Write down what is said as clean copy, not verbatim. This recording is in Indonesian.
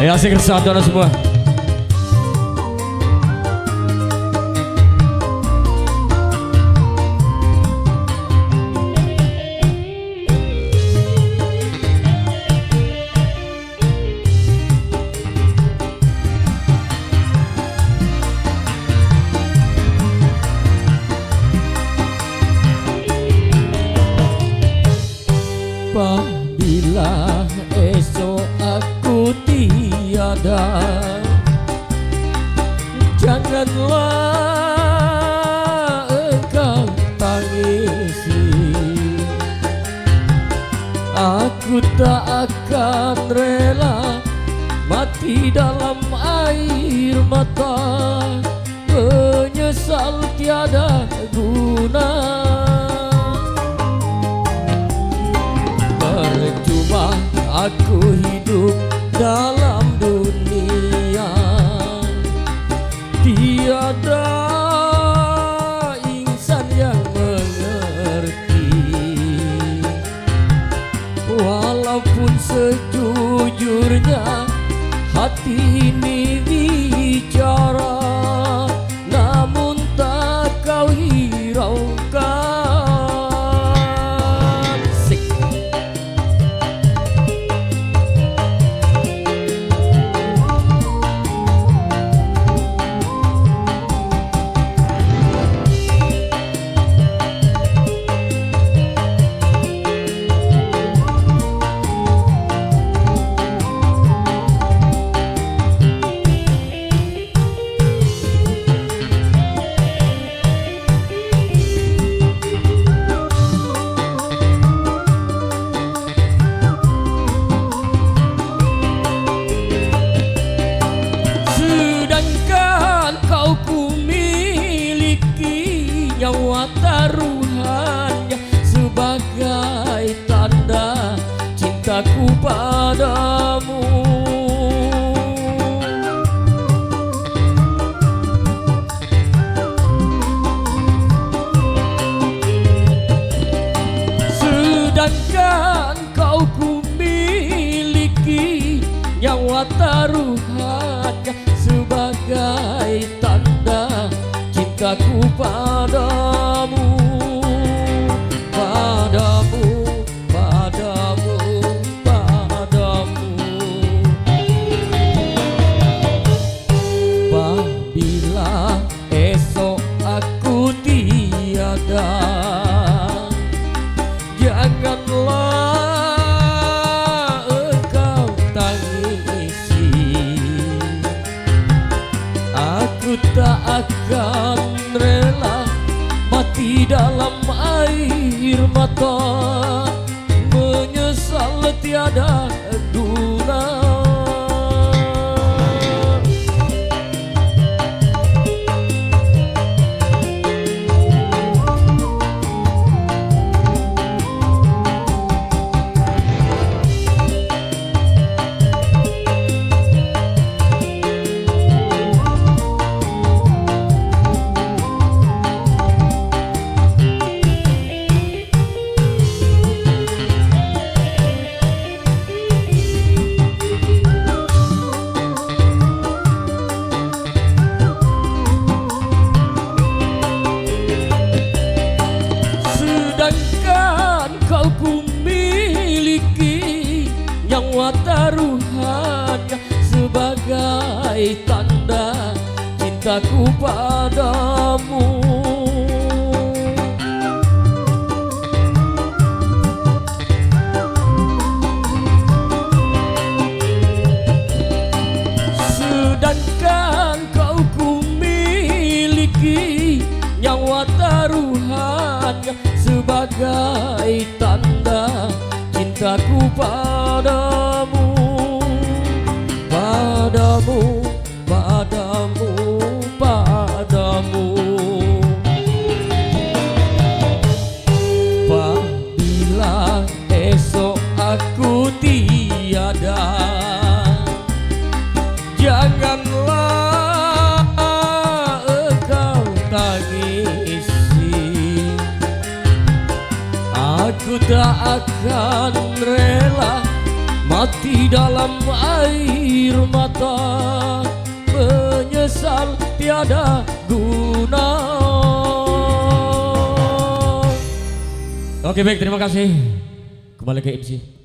Ya asik kesatuan semua. Apabila esok aku tiada, janganlah engkau tangisi. Aku tak akan rela mati dalam air mata, menyesal tiada guna. Percuma aku hidup dalam dunia, tiada insan yang mengerti. Walaupun sejujurnya hati ini bicara, namun tak kau hiraukan. Nyawa taruhannya sebagai tanda cintaku padamu. Sedangkan kau ku miliki, nyawa taruhannya sebagai tanda cintaku padamu, padamu, padamu, padamu. Apabila esok aku tiada, janganlah engkau tangisi. Aku tak akan rela mati dalam air mata, menyesal tiada guna. Kau ku miliki, nyawa taruhannya sebagai tanda cintaku padamu. Sedangkan kau ku miliki, nyawa taruhannya sebagai tanda cintaku padamu, padamu, padamu, padamu. Apabila esok aku tiada, janganlah engkau tangisi. Aku tak akan rela mati dalam air mata, menyesal tiada guna. Oke baik, terima kasih. Kembali ke MC.